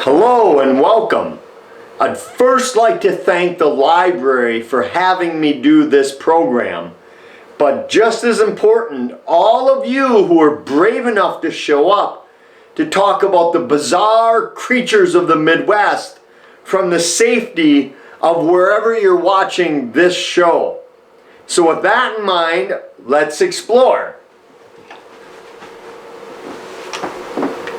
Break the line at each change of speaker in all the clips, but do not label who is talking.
Hello and welcome. I'd first like to thank the library for having me do this program. But just as important, all of you who are brave enough to show up to talk about the bizarre creatures of the Midwest from the safety of wherever you're watching this show. So with that in mind, let's explore.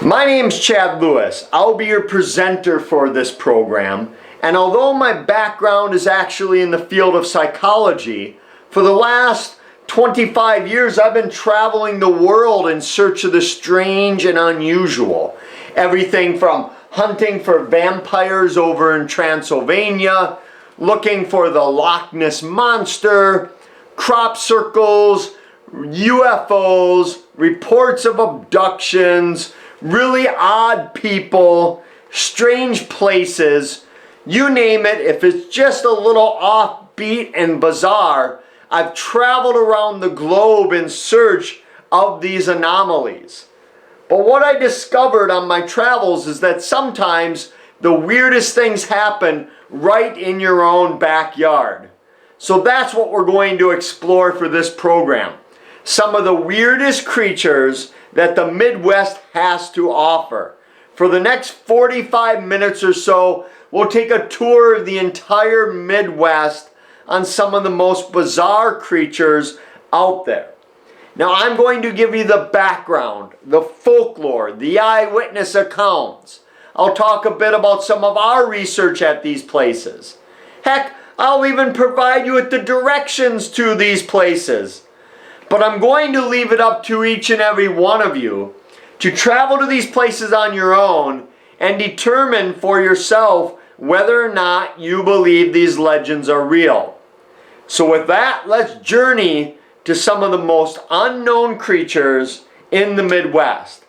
My name's Chad Lewis. I'll be your presenter for this program, and although my background is actually in the field of psychology, for the last 25 years I've been traveling the world in search of the strange and unusual. Everything from hunting for vampires over in Transylvania, looking for the Loch Ness Monster, crop circles, UFOs, reports of abductions, really odd people, strange places, you name it. If it's just a little offbeat and bizarre, I've traveled around the globe in search of these anomalies. But what I discovered on my travels is that sometimes the weirdest things happen right in your own backyard. So that's what we're going to explore for this program. Some of the weirdest creatures that the Midwest has to offer. For the next 45 minutes or so, we'll take a tour of the entire Midwest on some of the most bizarre creatures out there. Now I'm going to give you the background, the folklore, the eyewitness accounts. I'll talk a bit about some of our research at these places. Heck, I'll even provide you with the directions to these places. But I'm going to leave it up to each and every one of you to travel to these places on your own and determine for yourself whether or not you believe these legends are real. So with that, let's journey to some of the most unknown creatures in the Midwest.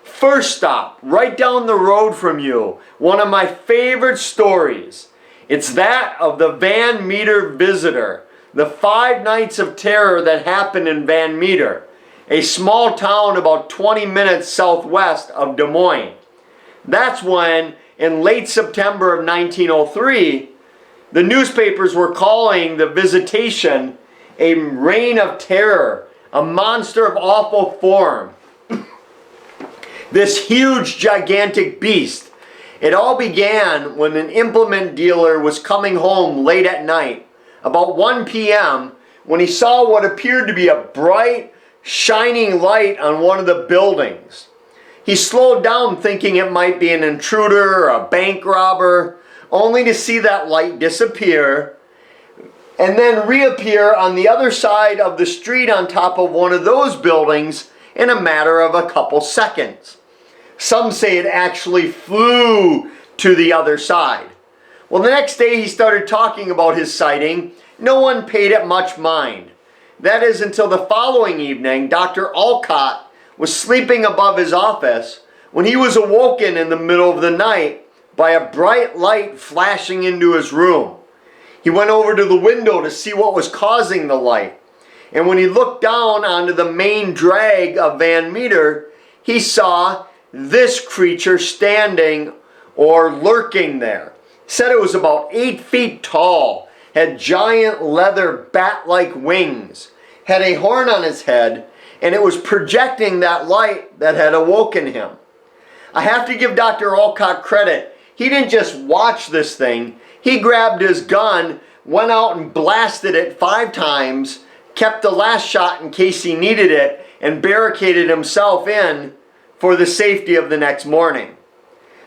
First stop, right down the road from you, one of my favorite stories. It's that of the Van Meter Visitor. The 5 nights of terror that happened in Van Meter, a small town about 20 minutes southwest of Des Moines. That's when, in late September of 1903, the newspapers were calling the visitation a reign of terror, a monster of awful form. This huge, gigantic beast. It all began when an implement dealer was coming home late at night, about 1 p.m., when he saw what appeared to be a bright, shining light on one of the buildings. He slowed down thinking it might be an intruder or a bank robber, only to see that light disappear and then reappear on the other side of the street on top of one of those buildings in a matter of a couple seconds. Some say it actually flew to the other side. Well, the next day he started talking about his sighting. No one paid it much mind. That is until the following evening, Dr. Alcott was sleeping above his office when he was awoken in the middle of the night by a bright light flashing into his room. He went over to the window to see what was causing the light. And when he looked down onto the main drag of Van Meter, he saw this creature standing or lurking there. Said it was about 8 feet tall, had giant leather bat-like wings, had a horn on his head, and it was projecting that light that had awoken him. I have to give Dr. Alcott credit. He didn't just watch this thing. He grabbed his gun, went out and blasted it 5 times, kept the last shot in case he needed it, and barricaded himself in for the safety of the next morning.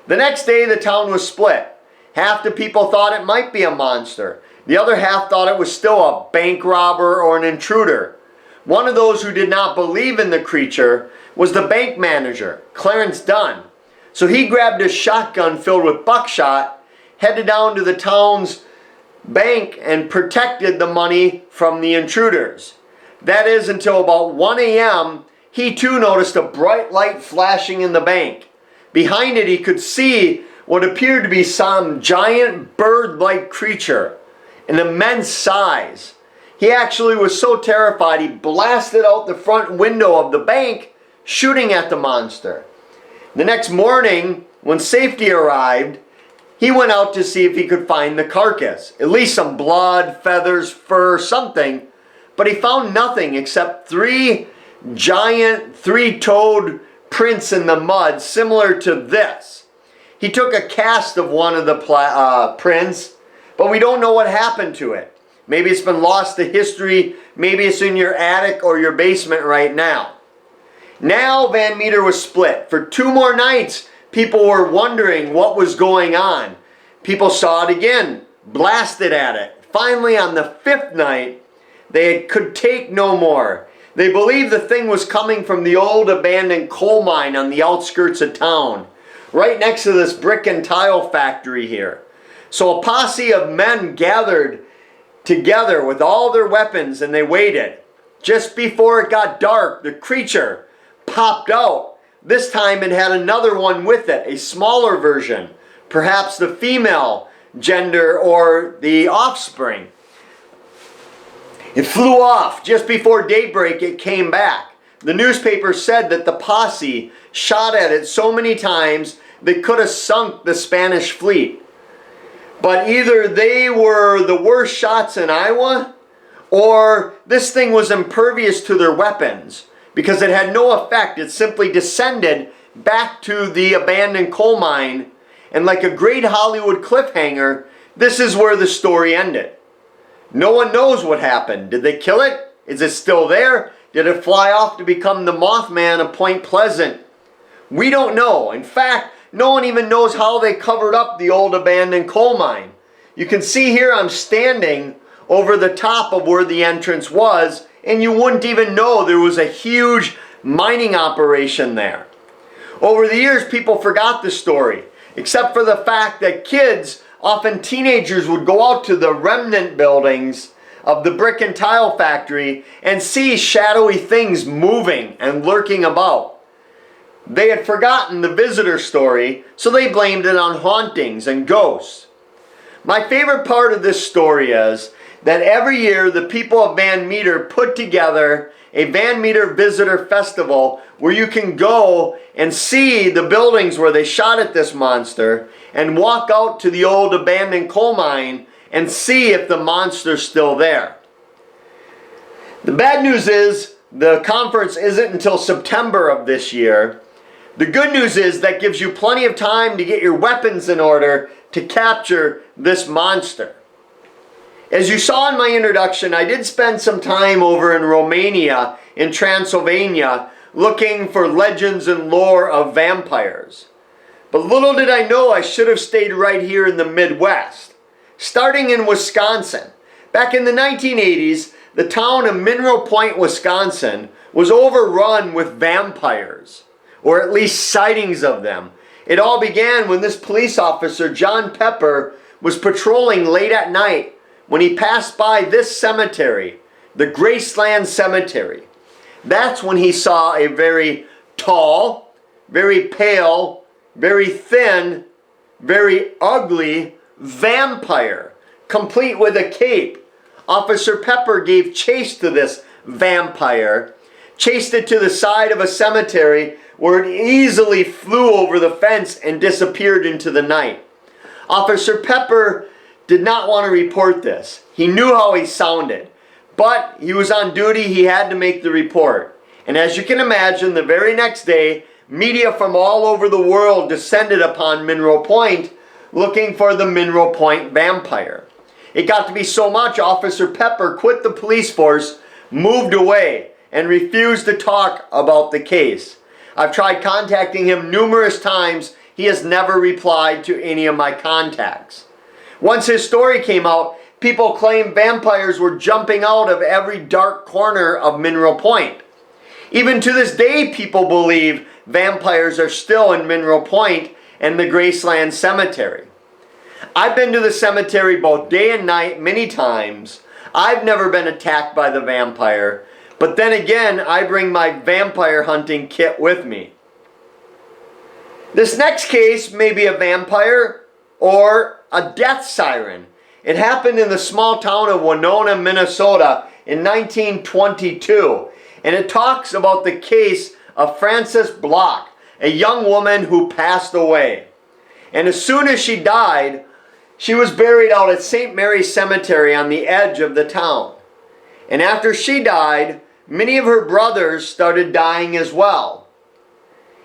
The next day, the town was split. Half the people thought it might be a monster. The other half thought it was still a bank robber or an intruder. One of those who did not believe in the creature was the bank manager, Clarence Dunn. So he grabbed a shotgun filled with buckshot, headed down to the town's bank and protected the money from the intruders. That is until about 1 a.m., he too noticed a bright light flashing in the bank. Behind it he could see what appeared to be some giant bird-like creature, an immense size. He actually was so terrified he blasted out the front window of the bank, shooting at the monster. The next morning, When safety arrived, he went out to see if he could find the carcass. At least some blood, feathers, fur, something. But he found nothing except 3 giant, 3-toed prints in the mud, similar to this. He took a cast of one of the prints, but we don't know what happened to it. Maybe it's been lost to history. Maybe it's in your attic or your basement right now. Now Van Meter was split. For 2 more nights, people were wondering what was going on. People saw it again, blasted at it. Finally, on the 5th night, they could take no more. They believed the thing was coming from the old abandoned coal mine on the outskirts of town, right next to this brick and tile factory here. So a posse of men gathered together with all their weapons and they waited. Just before it got dark, the creature popped out. This time it had another one with it, a smaller version, perhaps the female gender or the offspring. It flew off. Just before daybreak, it came back. The newspaper said that the posse shot at it so many times they could have sunk the Spanish fleet. But either they were the worst shots in Iowa, or this thing was impervious to their weapons because it had no effect. It simply descended back to the abandoned coal mine, and like a great Hollywood cliffhanger, this is where the story ended. No one knows what happened. Did they kill it? Is it still there? Did it fly off to become the Mothman of Point Pleasant? We don't know. In fact, no one even knows how they covered up the old abandoned coal mine. You can see here I'm standing over the top of where the entrance was, and you wouldn't even know there was a huge mining operation there. Over the years, people forgot the story, except for the fact that kids, often teenagers, would go out to the remnant buildings of the brick and tile factory and see shadowy things moving and lurking about. They had forgotten the visitor story, so they blamed it on hauntings and ghosts. My favorite part of this story is that every year the people of Van Meter put together a Van Meter Visitor Festival where you can go and see the buildings where they shot at this monster and walk out to the old abandoned coal mine and see if the monster's still there. The bad news is the conference isn't until September of this year. The good news is that gives you plenty of time to get your weapons in order to capture this monster. As you saw in my introduction, I did spend some time over in Romania, in Transylvania, looking for legends and lore of vampires. But little did I know I should have stayed right here in the Midwest. Starting in Wisconsin. Back in the 1980s, the town of Mineral Point, Wisconsin was overrun with vampires, or at least sightings of them. It all began when this police officer, John Pepper, was patrolling late at night when he passed by this cemetery, the Graceland Cemetery. That's when he saw a very tall, very pale, very thin, very ugly vampire, complete with a cape. Officer Pepper gave chase to this vampire, chased it to the side of a cemetery where it easily flew over the fence and disappeared into the night. Officer Pepper did not want to report this. He knew how he sounded, but he was on duty. He had to make the report. And as you can imagine, the very next day, media from all over the world descended upon Mineral Point looking for the Mineral Point vampire. It got to be so much, Officer Pepper quit the police force, moved away, and refused to talk about the case. I've tried contacting him numerous times. He has never replied to any of my contacts. Once his story came out, people claimed vampires were jumping out of every dark corner of Mineral Point. Even to this day, people believe vampires are still in Mineral Point and the Graceland Cemetery. I've been to the cemetery both day and night many times. I've never been attacked by the vampire, but then again, I bring my vampire hunting kit with me. This next case may be a vampire or a death siren. It happened in the small town of Winona, Minnesota in 1922. And it talks about the case of Frances Block, a young woman who passed away. And as soon as she died, she was buried out at St. Mary's Cemetery on the edge of the town. And after she died, many of her brothers started dying as well.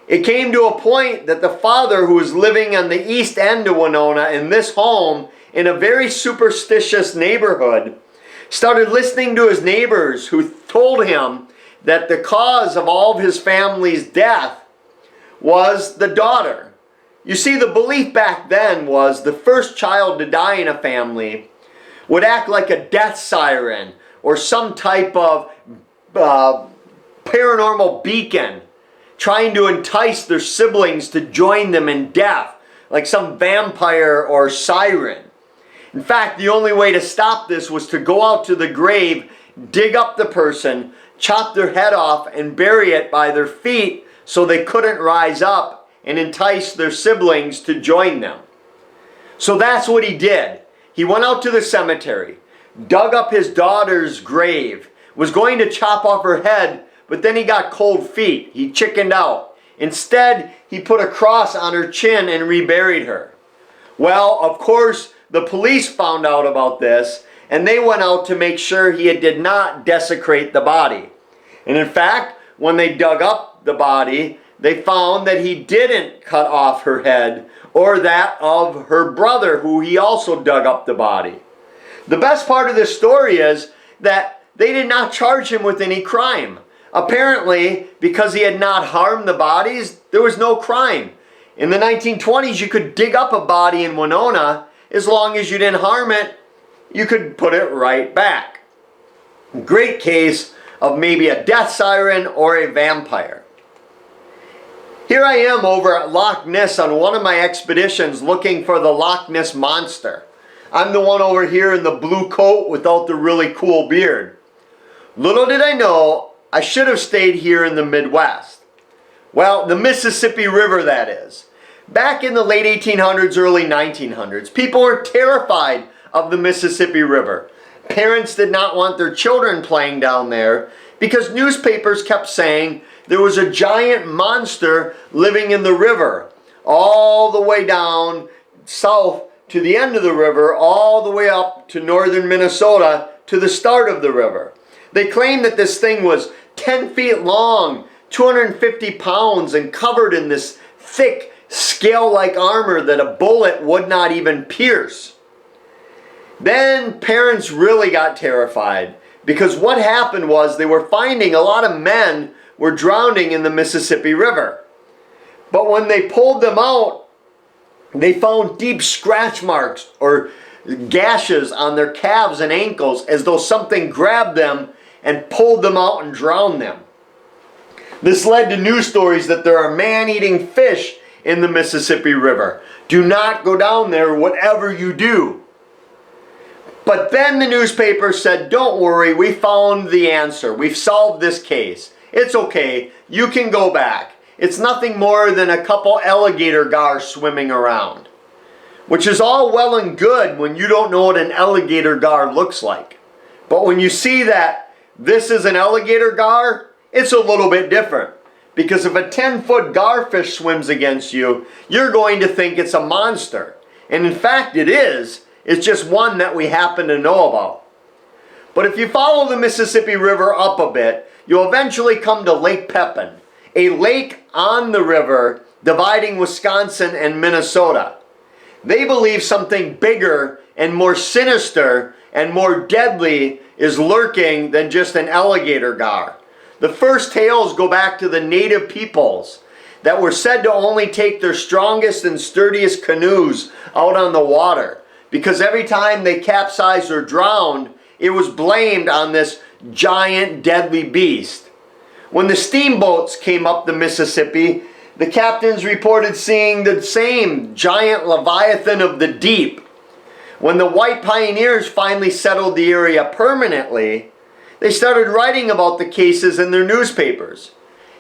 It came to a point that the father, who was living on the east end of Winona in this home in a very superstitious neighborhood, started listening to his neighbors who told him that the cause of all of his family's death was the daughter. You see, the belief back then was the first child to die in a family would act like a death siren or some type of paranormal beacon, trying to entice their siblings to join them in death, like some vampire or siren. In fact, the only way to stop this was to go out to the grave, dig up the person, chop their head off, and bury it by their feet so they couldn't rise up and entice their siblings to join them. So that's what he did. He went out to the cemetery, dug up his daughter's grave, was going to chop off her head, but then he got cold feet. He chickened out. Instead, he put a cross on her chin and reburied her. Well, of course, the police found out about this, and they went out to make sure he did not desecrate the body. And in fact, when they dug up the body, they found that he didn't cut off her head or that of her brother, who he also dug up the body. The best part of this story is that they did not charge him with any crime. Apparently, because he had not harmed the bodies, there was no crime. In the 1920s, you could dig up a body in Winona. As long as you didn't harm it, you could put it right back. Great case of maybe a death siren or a vampire. Here I am over at Loch Ness on one of my expeditions looking for the Loch Ness Monster. I'm the one over here in the blue coat without the really cool beard. Little did I know, I should have stayed here in the Midwest. Well, the Mississippi River, that is. Back in the late 1800s, early 1900s, people were terrified of the Mississippi River. Parents did not want their children playing down there because newspapers kept saying there was a giant monster living in the river, all the way down south to the end of the river, all the way up to northern Minnesota to the start of the river. They claimed that this thing was 10 feet long, 250 pounds, and covered in this thick, scale-like armor that a bullet would not even pierce. Then parents really got terrified because what happened was they were finding a lot of men were drowning in the Mississippi River. But when they pulled them out, they found deep scratch marks or gashes on their calves and ankles as though something grabbed them and pulled them out and drowned them. This led to news stories that there are man-eating fish in the Mississippi River. Do not go down there, whatever you do. But then the newspaper said, don't worry, we found the answer. We've solved this case. It's okay, you can go back. It's nothing more than a couple alligator gar swimming around. Which is all well and good when you don't know what an alligator gar looks like. But when you see that this is an alligator gar, it's a little bit different. Because if a 10-foot garfish swims against you, you're going to think it's a monster. And in fact it is. It's just one that we happen to know about. But if you follow the Mississippi River up a bit, you'll eventually come to Lake Pepin, a lake on the river dividing Wisconsin and Minnesota. They believe something bigger and more sinister and more deadly is lurking than just an alligator gar. The first tales go back to the native peoples that were said to only take their strongest and sturdiest canoes out on the water, because every time they capsized or drowned, it was blamed on this giant deadly beast. When the steamboats came up the Mississippi, the captains reported seeing the same giant leviathan of the deep. When the white pioneers finally settled the area permanently, they started writing about the cases in their newspapers.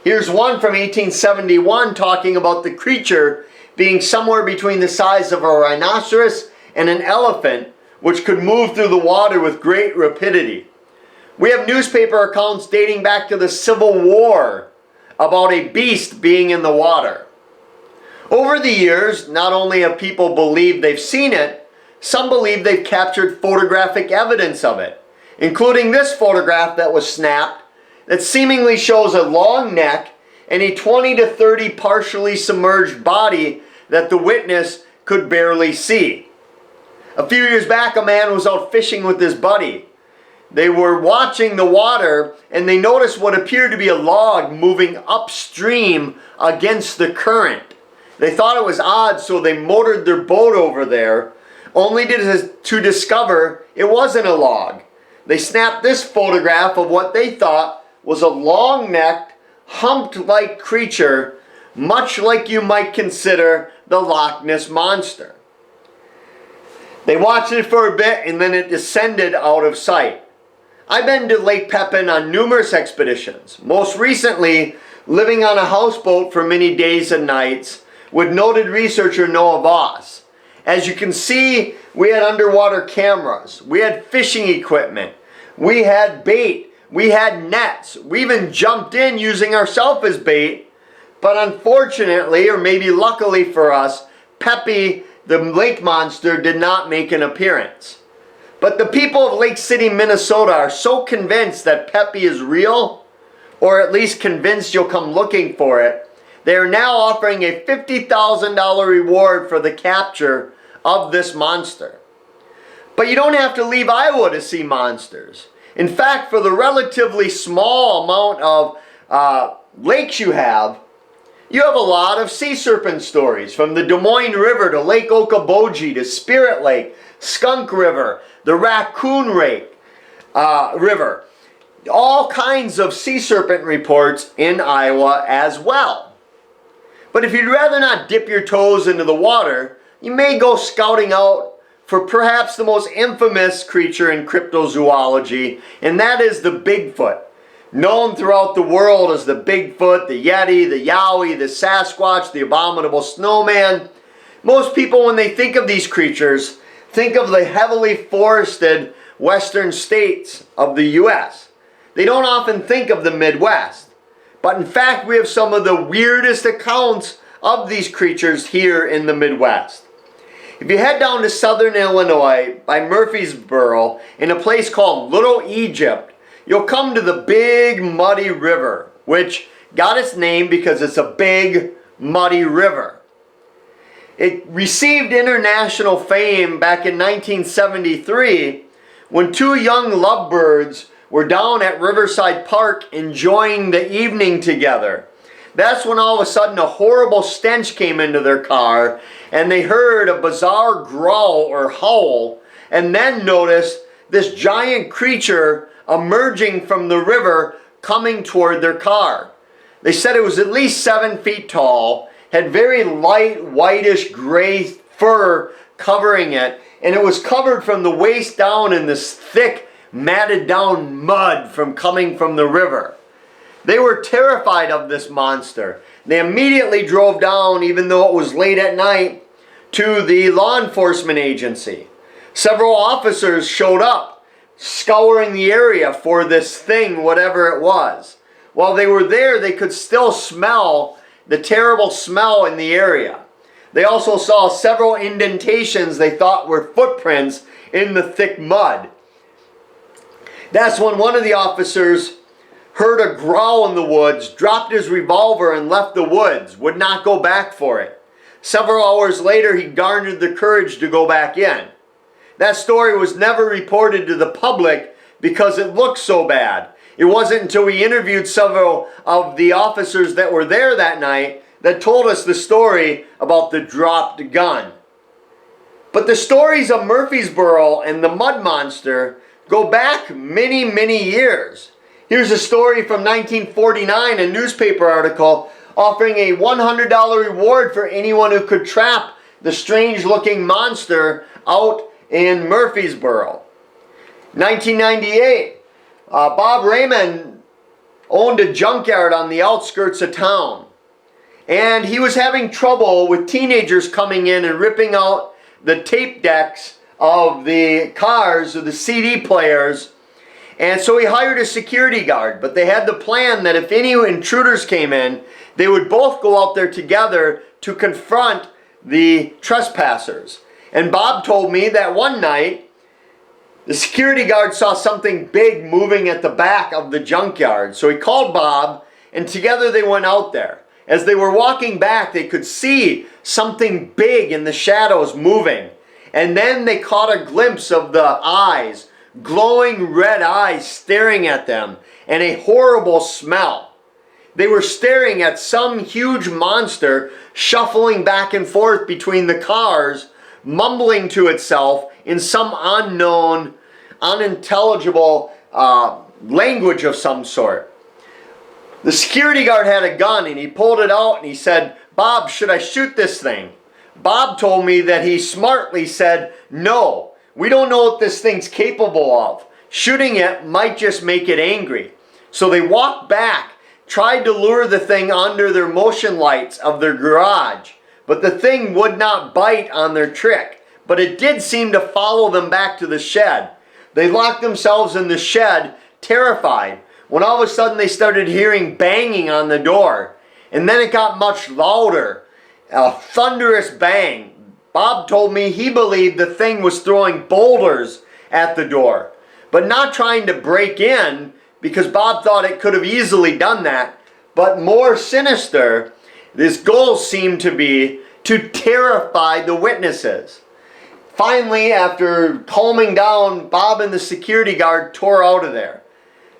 Here's one from 1871 talking about the creature being somewhere between the size of a rhinoceros and an elephant, which could move through the water with great rapidity. We have newspaper accounts dating back to the Civil War about a beast being in the water. Over the years, not only have people believed they've seen it, some believe they've captured photographic evidence of it, including this photograph that was snapped that seemingly shows a long neck and a 20 to 30 partially submerged body that the witness could barely see. A few years back, a man was out fishing with his buddy. They were watching the water and they noticed what appeared to be a log moving upstream against the current. They thought it was odd, so they motored their boat over there, only to discover it wasn't a log. They snapped this photograph of what they thought was a long-necked, humped-like creature, much like you might consider the Loch Ness Monster. They watched it for a bit and then it descended out of sight. I've been to Lake Pepin on numerous expeditions, most recently living on a houseboat for many days and nights with noted researcher Noah Voss. As you can see, we had underwater cameras, we had fishing equipment, we had bait, we had nets, we even jumped in using ourselves as bait, but unfortunately, or maybe luckily for us, Pepe, the lake monster, did not make an appearance. But the people of Lake City, Minnesota are so convinced that Pepe is real, or at least convinced you'll come looking for it, they are now offering a $50,000 reward for the capture of this monster. But you don't have to leave Iowa to see monsters. In fact, for the relatively small amount of lakes you have a lot of sea serpent stories, from the Des Moines River to Lake Okoboji to Spirit Lake, Skunk River, the Raccoon River. All kinds of sea serpent reports in Iowa as well. But if you'd rather not dip your toes into the water, you may go scouting out for perhaps the most infamous creature in cryptozoology, and that is the Bigfoot. Known throughout the world as the Bigfoot, the Yeti, the Yowie, the Sasquatch, the Abominable Snowman. Most people, when they think of these creatures, think of the heavily forested western states of the U.S. They don't often think of the Midwest. But in fact, we have some of the weirdest accounts of these creatures here in the Midwest. If you head down to southern Illinois by Murfreesboro in a place called Little Egypt, you'll come to the Big Muddy River, which got its name because it's a big, muddy river. It received international fame back in 1973 when two young lovebirds were down at Riverside Park enjoying the evening together. That's when all of a sudden a horrible stench came into their car and they heard a bizarre growl or howl, and then noticed this giant creature emerging from the river coming toward their car. They said it was at least 7 feet tall, had very light whitish gray fur covering it, and it was covered from the waist down in this thick matted down mud from coming from the river. They were terrified of this monster. They immediately drove down, even though it was late at night, to the law enforcement agency. Several officers showed up, scouring the area for this thing, whatever it was. While they were there, they could still smell the terrible smell in the area. They also saw several indentations they thought were footprints in the thick mud. That's when one of the officers heard a growl in the woods, dropped his revolver and left the woods, would not go back for it. Several hours later, he garnered the courage to go back in. That story was never reported to the public because it looked so bad. It wasn't until we interviewed several of the officers that were there that night that told us the story about the dropped gun. But the stories of Murfreesboro and the Mud Monster go back many, many years. Here's a story from 1949, a newspaper article offering a $100 reward for anyone who could trap the strange-looking monster out in Murfreesboro. 1998, Bob Raymond owned a junkyard on the outskirts of town. And he was having trouble with teenagers coming in and ripping out the tape decks of the cars or the CD players. And so he hired a security guard, but they had the plan that if any intruders came in, they would both go out there together to confront the trespassers. And Bob told me that one night, the security guard saw something big moving at the back of the junkyard. So he called Bob, and together they went out there. As they were walking back, they could see something big in the shadows moving. And then they caught a glimpse of the eyes, glowing red eyes staring at them, and a horrible smell. They were staring at some huge monster shuffling back and forth between the cars, mumbling to itself in some unknown, unintelligible language of some sort. The security guard had a gun and he pulled it out and he said, "Bob, should I shoot this thing?" Bob told me that he smartly said, "No, we don't know what this thing's capable of. Shooting it might just make it angry." So they walked back, tried to lure the thing under their motion lights of their garage, but the thing would not bite on their trick. But it did seem to follow them back to the shed. They locked themselves in the shed, terrified, when all of a sudden they started hearing banging on the door. And then it got much louder, a thunderous bang. Bob told me he believed the thing was throwing boulders at the door, but not trying to break in, because Bob thought it could have easily done that. But more sinister, this goal seemed to be to terrify the witnesses. Finally, after calming down, Bob and the security guard tore out of there.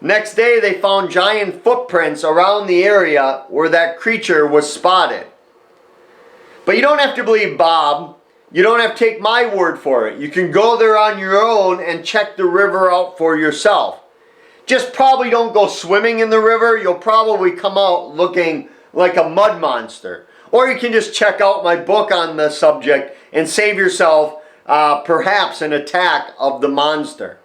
Next day, they found giant footprints around the area where that creature was spotted. But you don't have to believe Bob. You don't have to take my word for it. You can go there on your own and check the river out for yourself. Just probably don't go swimming in the river. You'll probably come out looking like a mud monster. Or you can just check out my book on the subject and save yourself perhaps an attack of the monster.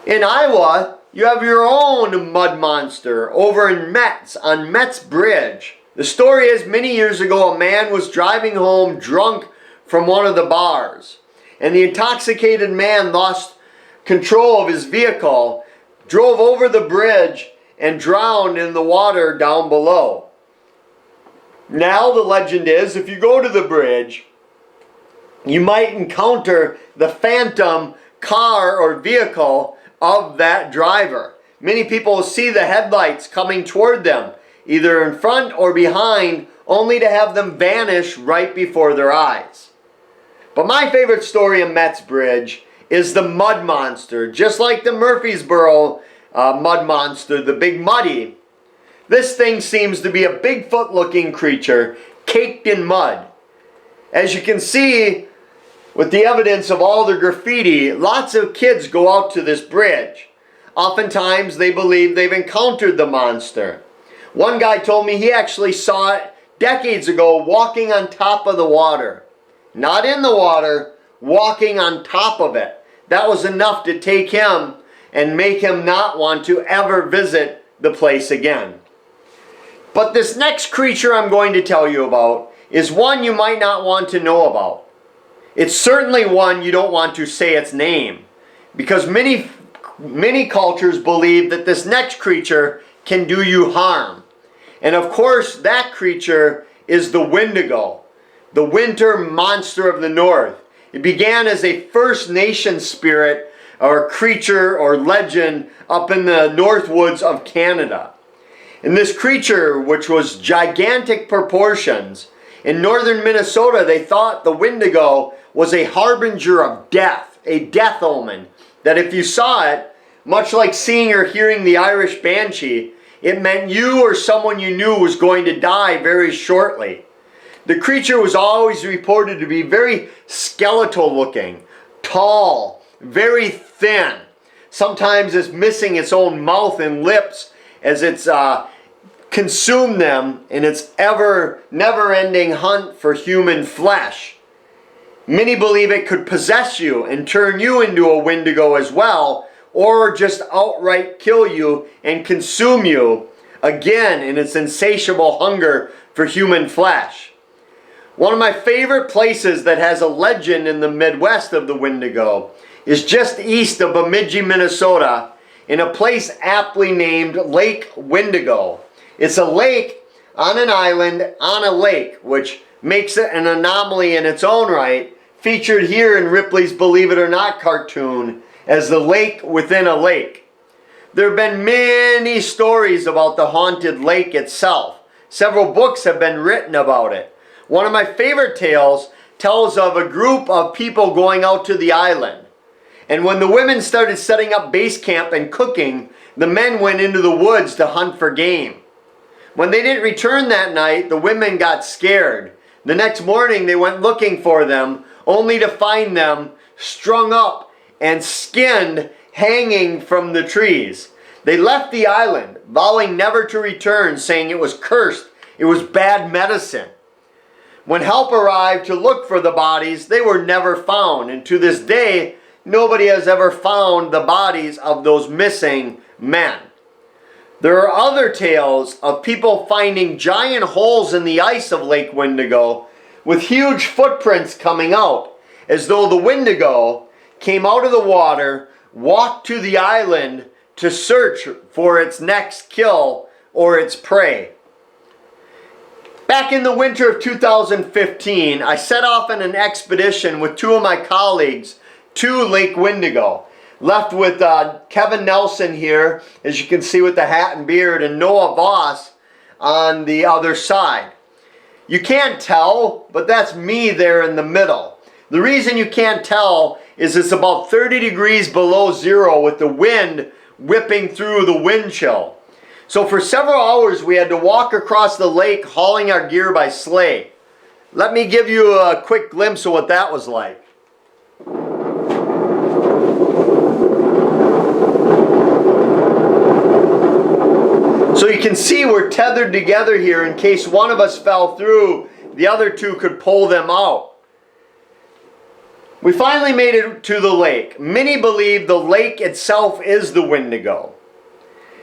In Iowa, you have your own mud monster over in Metz, on Metz Bridge. The story is, many years ago, a man was driving home drunk from one of the bars, and the intoxicated man lost control of his vehicle, drove over the bridge, and drowned in the water down below. Now the legend is, if you go to the bridge, you might encounter the phantom car or vehicle of that driver. Many people see the headlights coming toward them, either in front or behind, only to have them vanish right before their eyes. But my favorite story of Metz Bridge is the mud monster. Just like the Murfreesboro mud monster, the Big Muddy, this thing seems to be a Bigfoot looking creature caked in mud. As you can see, with the evidence of all the graffiti, lots of kids go out to this bridge. Oftentimes they believe they've encountered the monster. One guy told me he actually saw it decades ago walking on top of the water. Not in the water, walking on top of it. That was enough to take him and make him not want to ever visit the place again. But this next creature I'm going to tell you about is one you might not want to know about. It's certainly one you don't want to say its name, because many cultures believe that this next creature can do you harm. And of course, that creature is the Windigo, the winter monster of the north. It began as a First Nation spirit or creature or legend up in the north woods of Canada. And this creature, which was gigantic proportions, in northern Minnesota, they thought the Windigo was a harbinger of death, a death omen, that if you saw it, much like seeing or hearing the Irish Banshee, it meant you or someone you knew was going to die very shortly. The creature was always reported to be very skeletal looking, tall, very thin. Sometimes it's missing its own mouth and lips as it's consumed them in its never-ending hunt for human flesh. Many believe it could possess you and turn you into a Windigo as well, or just outright kill you and consume you, again in its insatiable hunger for human flesh. One of my favorite places that has a legend in the Midwest of the Windigo is just east of Bemidji, Minnesota, in a place aptly named Lake Windigo. It's a lake on an island on a lake, which makes it an anomaly in its own right, featured here in Ripley's Believe It or Not cartoon as the lake within a lake. There have been many stories about the haunted lake itself. Several books have been written about it. One of my favorite tales tells of a group of people going out to the island. And when the women started setting up base camp and cooking, the men went into the woods to hunt for game. When they didn't return that night, the women got scared. The next morning they went looking for them, only to find them strung up and skinned, hanging from the trees. They left the island, vowing never to return, saying it was cursed, it was bad medicine. When help arrived to look for the bodies, they were never found, and to this day, nobody has ever found the bodies of those missing men. There are other tales of people finding giant holes in the ice of Lake Windigo with huge footprints coming out, as though the Windigo came out of the water, walked to the island to search for its next kill or its prey. Back in the winter of 2015, I set off on an expedition with two of my colleagues to Lake Windigo. Left with Kevin Nelson here, as you can see with the hat and beard, and Noah Voss on the other side. You can't tell, but that's me there in the middle. The reason you can't tell is it's about 30 degrees below zero with the wind whipping through the wind chill. So for several hours we had to walk across the lake hauling our gear by sleigh. Let me give you a quick glimpse of what that was like. So you can see we're tethered together here in case one of us fell through, the other two could pull them out. We finally made it to the lake. Many believe the lake itself is the Windigo.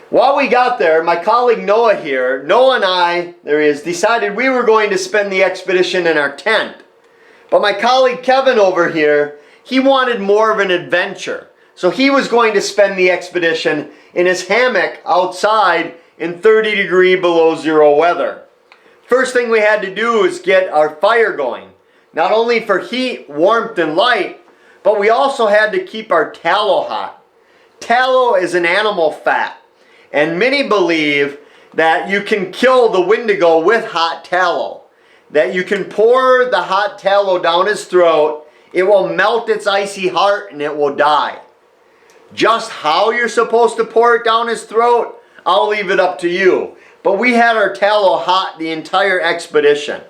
While we got there, my colleague Noah here, Noah and I, there he is, decided we were going to spend the expedition in our tent. But my colleague Kevin over here, he wanted more of an adventure. So he was going to spend the expedition in his hammock outside in 30 degree below zero weather. First thing we had to do is get our fire going. Not only for heat, warmth, and light, but we also had to keep our tallow hot. Tallow is an animal fat, and many believe that you can kill the Windigo with hot tallow. That you can pour the hot tallow down his throat, it will melt its icy heart, and it will die. Just how you're supposed to pour it down his throat, I'll leave it up to you. But we had our tallow hot the entire expedition.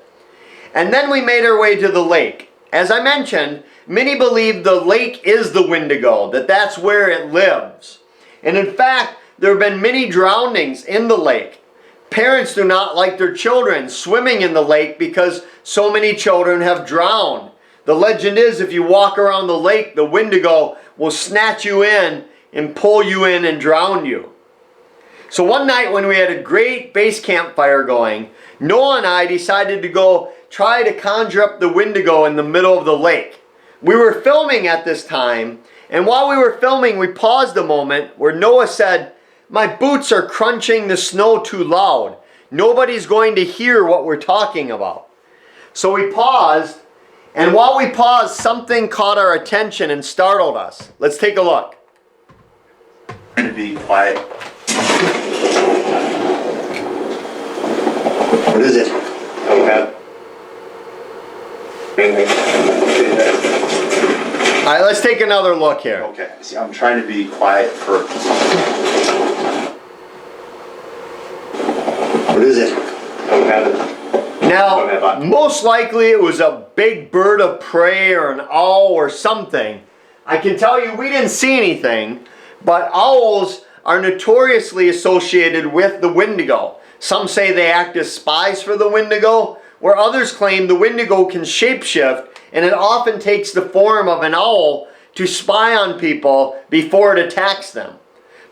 And then we made our way to the lake. As I mentioned, many believe the lake is the Windigo, that that's where it lives. And in fact, there have been many drownings in the lake. Parents do not like their children swimming in the lake because so many children have drowned. The legend is if you walk around the lake, the Windigo will snatch you in and pull you in and drown you. So one night when we had a great base campfire going, Noah and I decided to go try to conjure up the Windigo in the middle of the lake. We were filming at this time, and while we were filming, we paused a moment where Noah said, "My boots are crunching the snow too loud. Nobody's going to hear what we're talking about." So we paused, and while we paused, something caught our attention and startled us. Let's take a look.
To be quiet.
What is it?
Okay.
All right, let's take another look here.
Okay. See, I'm trying to be quiet for.
What is it?
Okay.
Now, most likely it was a big bird of prey or an owl or something. I can tell you we didn't see anything, but owls are notoriously associated with the Windigo. Some say they act as spies for the Windigo, where others claim the Windigo can shapeshift, and it often takes the form of an owl to spy on people before it attacks them.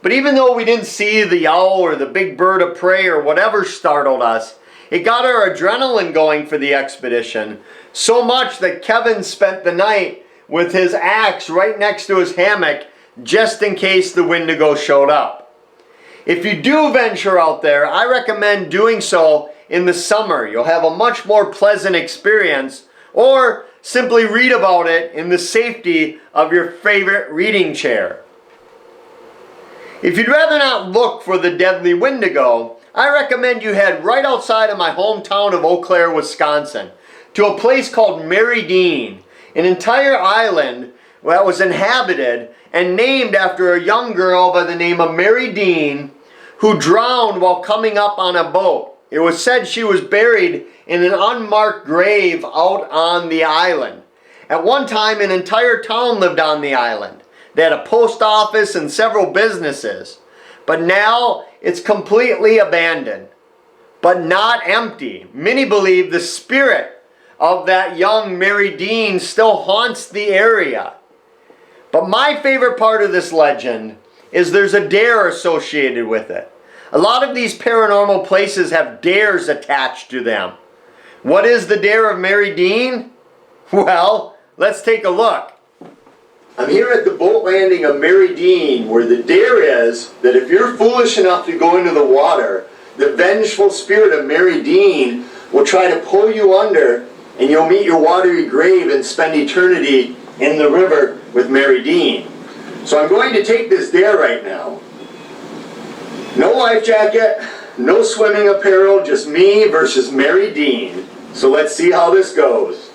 But even though we didn't see the owl or the big bird of prey or whatever startled us, it got our adrenaline going for the expedition, so much that Kevin spent the night with his axe right next to his hammock just in case the Windigo showed up. If you do venture out there, I recommend doing so in the summer. You'll have a much more pleasant experience, or simply read about it in the safety of your favorite reading chair. If you'd rather not look for the deadly Windigo, I recommend you head right outside of my hometown of Eau Claire, Wisconsin, to a place called Mary Dean, an entire island that was inhabited and named after a young girl by the name of Mary Dean who drowned while coming up on a boat. It was said she was buried in an unmarked grave out on the island. At one time, an entire town lived on the island. They had a post office and several businesses. But now it's completely abandoned, but not empty. Many believe the spirit of that young Mary Dean still haunts the area. But my favorite part of this legend is there's a dare associated with it. A lot of these paranormal places have dares attached to them. What is the dare of Mary Dean? Well, let's take a look. I'm here at the boat landing of Mary Dean, where the dare is that if you're foolish enough to go into the water, the vengeful spirit of Mary Dean will try to pull you under, and you'll meet your watery grave and spend eternity in the river with Mary Dean. So I'm going to take this dare right now. No life jacket, no swimming apparel, just me versus Mary Dean. So let's see how this goes.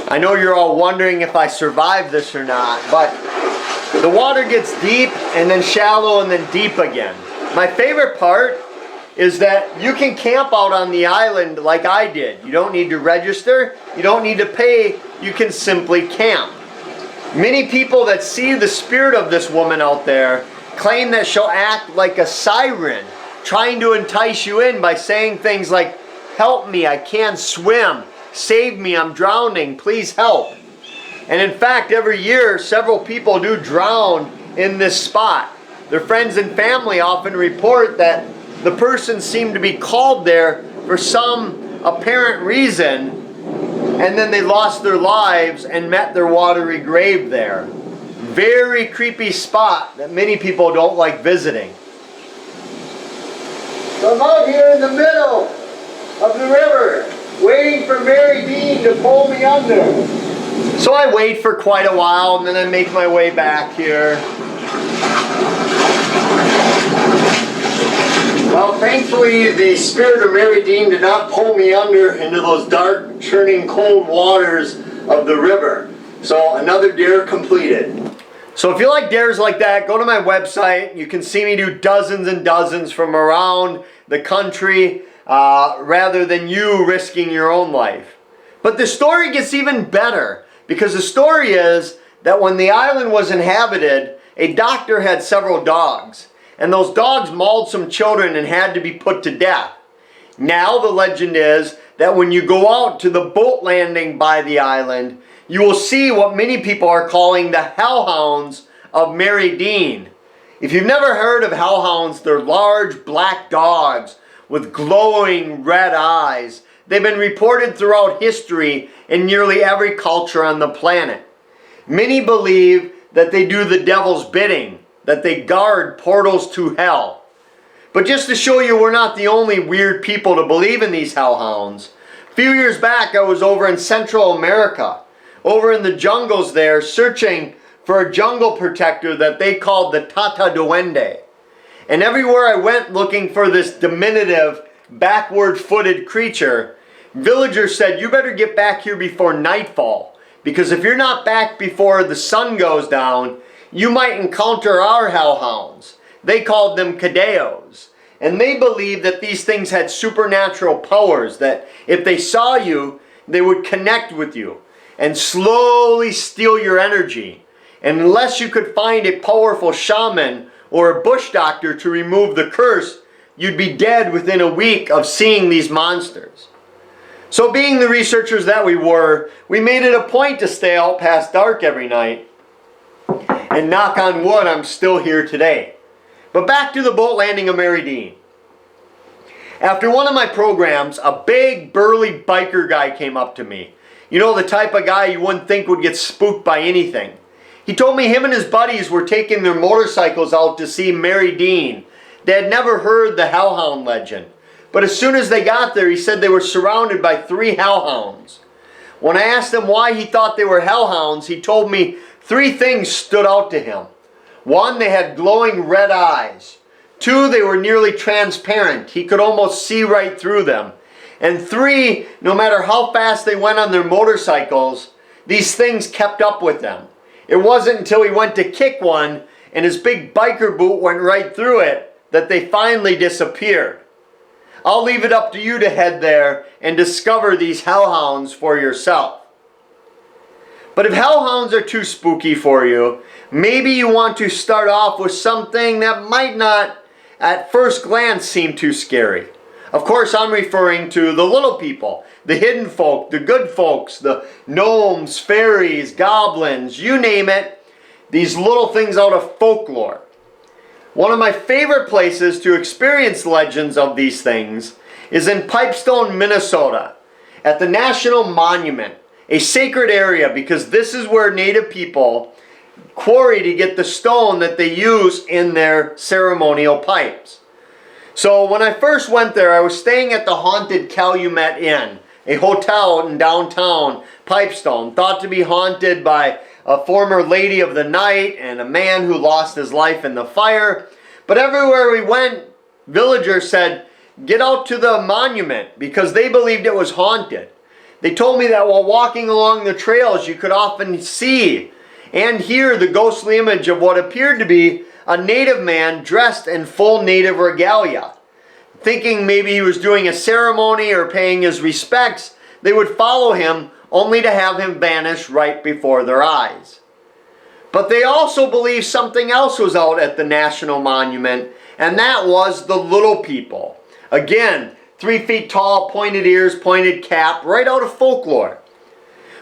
I know you're all wondering if I survived this or not, but the water gets deep and then shallow and then deep again. My favorite part is that you can camp out on the island like I did. You don't need to register, you don't need to pay, you can simply camp. Many people that see the spirit of this woman out there claim that she'll act like a siren, trying to entice you in by saying things like, "Help me, I can't swim. Save me, I'm drowning, please help." And in fact, every year, several people do drown in this spot. Their friends and family often report that the person seemed to be called there for some apparent reason, and then they lost their lives and met their watery grave there. Very creepy spot that many people don't like visiting. So I'm out here in the middle of the river, waiting for Mary Dean to pull me under. So I wait for quite a while, and then I make my way back here. Well, thankfully, the spirit of Mary Dean did not pull me under into those dark, churning, cold waters of the river. So another dare completed. So if you like dares like that, go to my website. You can see me do dozens and dozens from around the country, rather than you risking your own life. But the story gets even better, because the story is that when the island was inhabited, a doctor had several dogs, and those dogs mauled some children and had to be put to death. Now the legend is that when you go out to the boat landing by the island, you will see what many people are calling the Hellhounds of Mary Dean. If you've never heard of Hellhounds, they're large black dogs with glowing red eyes. They've been reported throughout history in nearly every culture on the planet. Many believe that they do the devil's bidding, that they guard portals to hell. But just to show you we're not the only weird people to believe in these hellhounds, a few years back I was over in Central America, over in the jungles there, searching for a jungle protector that they called the Tata Duende. And everywhere I went looking for this diminutive, backward-footed creature, villagers said, "You better get back here before nightfall, because if you're not back before the sun goes down, you might encounter our hellhounds." They called them Cadeos. And they believed that these things had supernatural powers, that if they saw you, they would connect with you and slowly steal your energy. And unless you could find a powerful shaman or a bush doctor to remove the curse, you'd be dead within a week of seeing these monsters. So being the researchers that we were, we made it a point to stay out past dark every night. And knock on wood, I'm still here today. But back to the boat landing of Mary Dean. After one of my programs, a big burly biker guy came up to me. You know, the type of guy you wouldn't think would get spooked by anything. He told me him and his buddies were taking their motorcycles out to see Mary Dean. They had never heard the Hellhound legend. But as soon as they got there, he said they were surrounded by 3 hellhounds. When I asked him why he thought they were hellhounds, he told me 3 things stood out to him. 1, they had glowing red eyes. 2, they were nearly transparent. He could almost see right through them. And 3, no matter how fast they went on their motorcycles, these things kept up with them. It wasn't until he went to kick one and his big biker boot went right through it that they finally disappeared. I'll leave it up to you to head there and discover these hellhounds for yourself. But if hellhounds are too spooky for you, maybe you want to start off with something that might not at first glance seem too scary. Of course, I'm referring to the little people, the hidden folk, the good folks, the gnomes, fairies, goblins, you name it, these little things out of folklore. One of my favorite places to experience legends of these things is in Pipestone, Minnesota, at the National Monument, a sacred area because this is where Native people quarry to get the stone that they use in their ceremonial pipes. So when I first went there, I was staying at the haunted Calumet Inn, a hotel in downtown Pipestone, thought to be haunted by a former lady of the night and a man who lost his life in the fire. But everywhere we went, villagers said, get out to the monument because they believed it was haunted. They told me that while walking along the trails, you could often see and hear the ghostly image of what appeared to be a native man dressed in full native regalia. Thinking maybe he was doing a ceremony or paying his respects, they would follow him only to have him vanish right before their eyes. But they also believed something else was out at the National Monument, and that was the little people. Again, 3 feet tall, pointed ears, pointed cap, right out of folklore.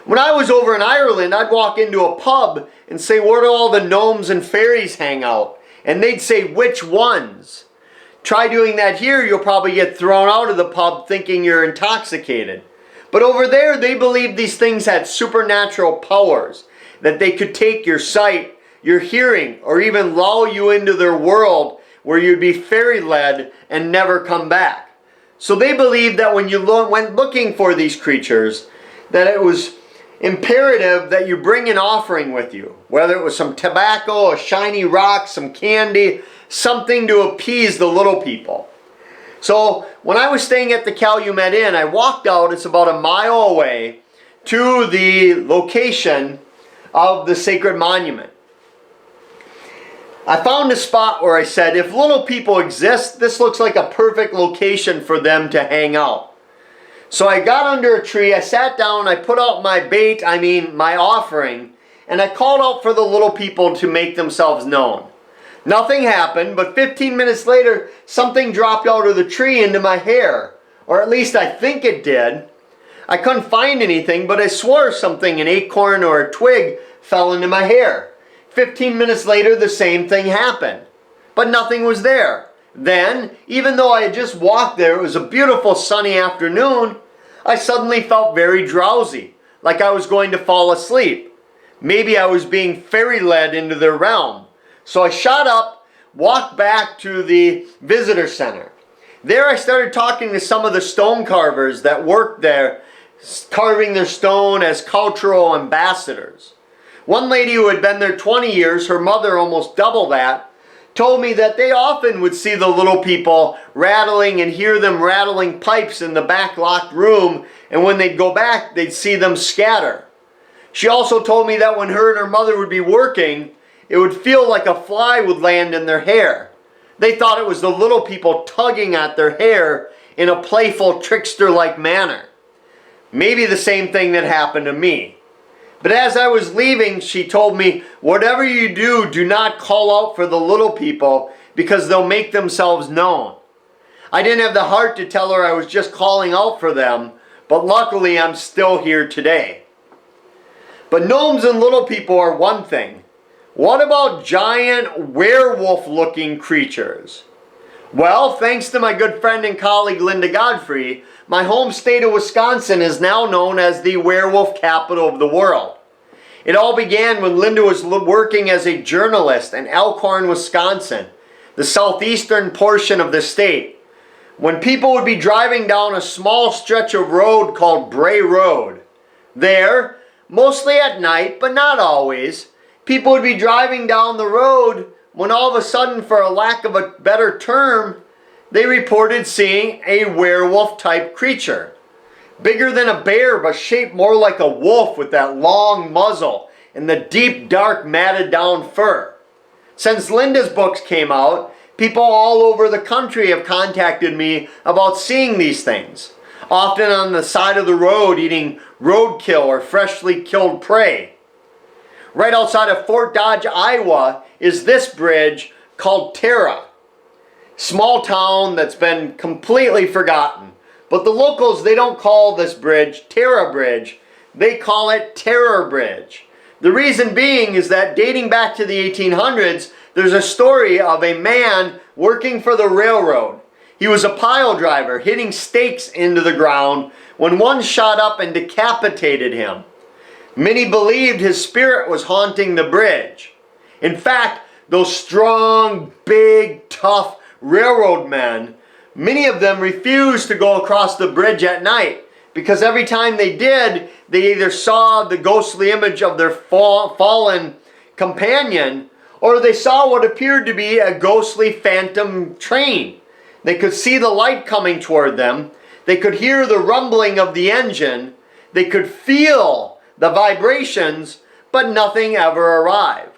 When I was over in Ireland, I'd walk into a pub and say, where do all the gnomes and fairies hang out? And they'd say, which ones? Try doing that here, you'll probably get thrown out of the pub thinking you're intoxicated. But over there, they believed these things had supernatural powers, that they could take your sight, your hearing, or even lull you into their world where you'd be fairy-led and never come back. So they believed that when you went looking for these creatures, that it was imperative that you bring an offering with you, whether it was some tobacco, a shiny rock, some candy, something to appease the little people. So when I was staying at the Calumet Inn, I walked out, it's about a mile away, to the location of the sacred monument. I found a spot where I said, if little people exist, this looks like a perfect location for them to hang out. So I got under a tree, I sat down, I put out my bait, my offering, and I called out for the little people to make themselves known. Nothing happened, but 15 minutes later, something dropped out of the tree into my hair. Or at least I think it did. I couldn't find anything, but I swore something, an acorn or a twig, fell into my hair. 15 minutes later, the same thing happened. But nothing was there. Then, even though I had just walked there, it was a beautiful sunny afternoon, I suddenly felt very drowsy, like I was going to fall asleep. Maybe I was being fairy-led into their realm. So I shot up, walked back to the visitor center. There I started talking to some of the stone carvers that worked there, carving their stone as cultural ambassadors. One lady who had been there 20 years, her mother almost double that, told me that they often would see the little people rattling and hear them rattling pipes in the back locked room, and when they'd go back, they'd see them scatter. She also told me that when her and her mother would be working, it would feel like a fly would land in their hair. They thought it was the little people tugging at their hair in a playful, trickster-like manner. Maybe the same thing that happened to me. But as I was leaving, she told me, whatever you do, do not call out for the little people because they'll make themselves known. I didn't have the heart to tell her I was just calling out for them, but luckily I'm still here today. But gnomes and little people are one thing. What about giant werewolf-looking creatures? Well, thanks to my good friend and colleague Linda Godfrey, my home state of Wisconsin is now known as the werewolf capital of the world. It all began when Linda was working as a journalist in Elkhorn, Wisconsin, the southeastern portion of the state, when people would be driving down a small stretch of road called Bray Road. There, mostly at night, but not always, people would be driving down the road when all of a sudden, for a lack of a better term, they reported seeing a werewolf-type creature. Bigger than a bear, but shaped more like a wolf with that long muzzle and the deep, dark, matted down fur. Since Linda's books came out, people all over the country have contacted me about seeing these things, often on the side of the road eating roadkill or freshly killed prey. Right outside of Fort Dodge, Iowa is this bridge called Terra. Small town that's been completely forgotten. But the locals, they don't call this bridge Terra Bridge. They call it Terror Bridge. The reason being is that dating back to the 1800s, there's a story of a man working for the railroad. He was a pile driver, hitting stakes into the ground when one shot up and decapitated him. Many believed his spirit was haunting the bridge. In fact, those strong, big, tough railroad men, many of them refused to go across the bridge at night because every time they did, they either saw the ghostly image of their fallen companion or they saw what appeared to be a ghostly phantom train. They could see the light coming toward them. They could hear the rumbling of the engine. They could feel the vibrations, but nothing ever arrived.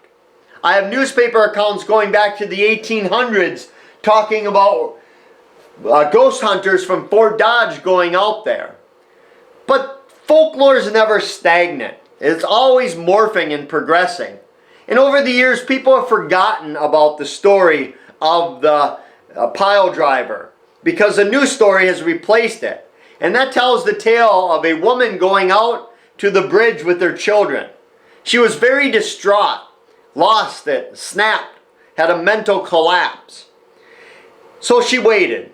I have newspaper accounts going back to the 1800s talking about ghost hunters from Fort Dodge going out there. But folklore is never stagnant. It's always morphing and progressing. And over the years, people have forgotten about the story of the pile driver because a new story has replaced it. And that tells the tale of a woman going out to the bridge with her children. She was very distraught, lost it, snapped, had a mental collapse. So she waited,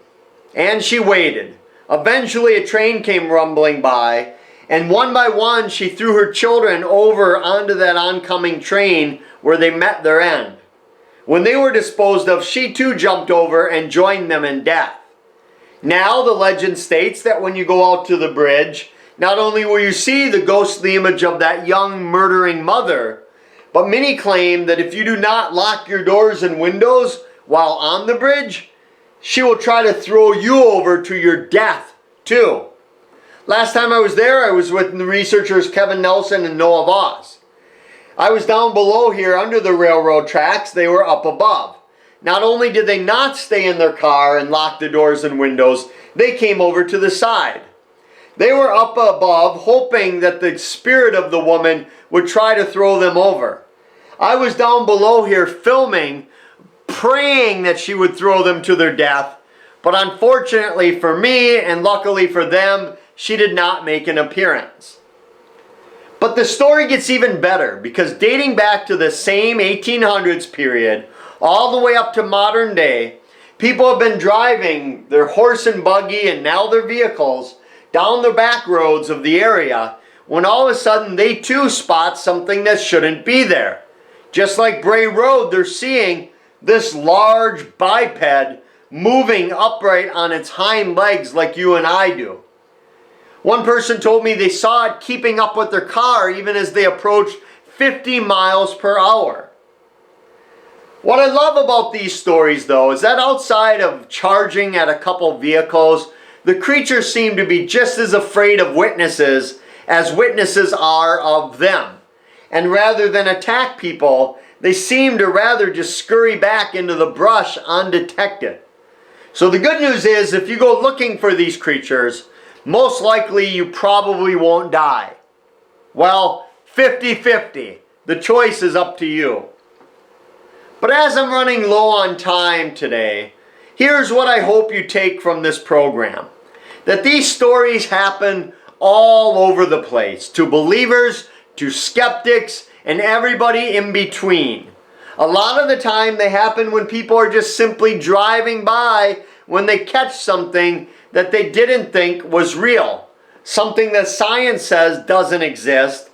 and she waited. Eventually a train came rumbling by, and one by one she threw her children over onto that oncoming train where they met their end. When they were disposed of, she too jumped over and joined them in death. Now the legend states that when you go out to the bridge, not only will you see the ghostly image of that young murdering mother, but many claim that if you do not lock your doors and windows while on the bridge, she will try to throw you over to your death too. Last time I was there, I was with the researchers Kevin Nelson and Noah Voss. I was down below here under the railroad tracks. They were up above. Not only did they not stay in their car and lock the doors and windows, they came over to the side. They were up above hoping that the spirit of the woman would try to throw them over. I was down below here filming, praying that she would throw them to their death. But unfortunately for me and luckily for them, she did not make an appearance. But the story gets even better because dating back to the same 1800s period, all the way up to modern day, people have been driving their horse and buggy and now their vehicles down the back roads of the area when all of a sudden they too spot something that shouldn't be there. Just like Bray Road, they're seeing this large biped moving upright on its hind legs like you and I do. One person told me they saw it keeping up with their car even as they approached 50 miles per hour. What I love about these stories though is that outside of charging at a couple vehicles, the creatures seem to be just as afraid of witnesses as witnesses are of them. And rather than attack people, they seem to rather just scurry back into the brush undetected. So the good news is if you go looking for these creatures, most likely you probably won't die. Well, 50-50. The choice is up to you. But as I'm running low on time today, here's what I hope you take from this program. That these stories happen all over the place, to believers, to skeptics, and everybody in between. A lot of the time they happen when people are just simply driving by when they catch something that they didn't think was real. Something that science says doesn't exist.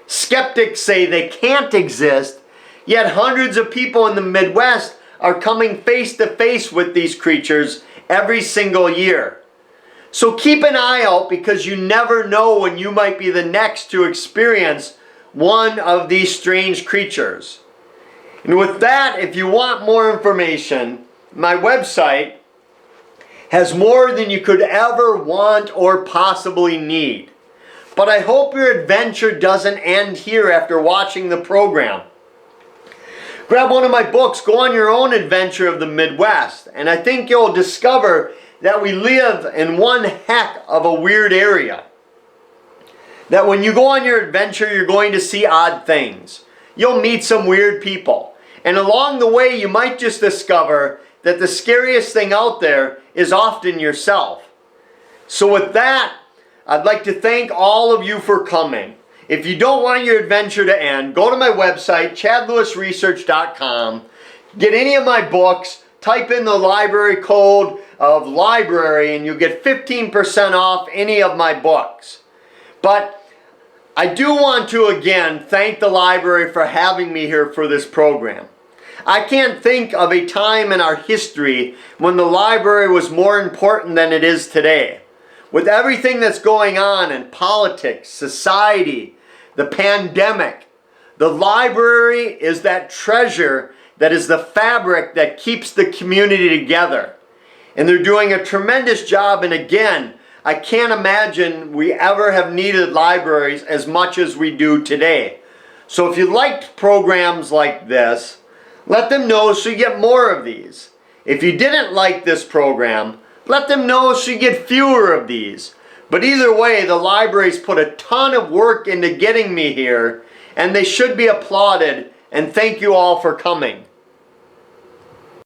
Skeptics say they can't exist, yet hundreds of people in the Midwest are coming face to face with these creatures every single year. So keep an eye out, because you never know when you might be the next to experience one of these strange creatures. And with that, if you want more information, my website has more than you could ever want or possibly need. But I hope your adventure doesn't end here after watching the program. Grab one of my books, go on your own adventure of the Midwest, and I think you'll discover that we live in one heck of a weird area. That when you go on your adventure, you're going to see odd things. You'll meet some weird people. And along the way, you might just discover that the scariest thing out there is often yourself. So with that, I'd like to thank all of you for coming. If you don't want your adventure to end, go to my website, chadlewisresearch.com, get any of my books, type in the library code of library, and you'll get 15% off any of my books. But I do want to again thank the library for having me here for this program. I can't think of a time in our history when the library was more important than it is today. With everything that's going on in politics, society, the pandemic, the library is that treasure that is the fabric that keeps the community together. And they're doing a tremendous job, and again, I can't imagine we ever have needed libraries as much as we do today. So if you liked programs like this, let them know so you get more of these. If you didn't like this program, let them know so you get fewer of these. But either way, the library's put a ton of work into getting me here, and they should be applauded, and thank you all for coming.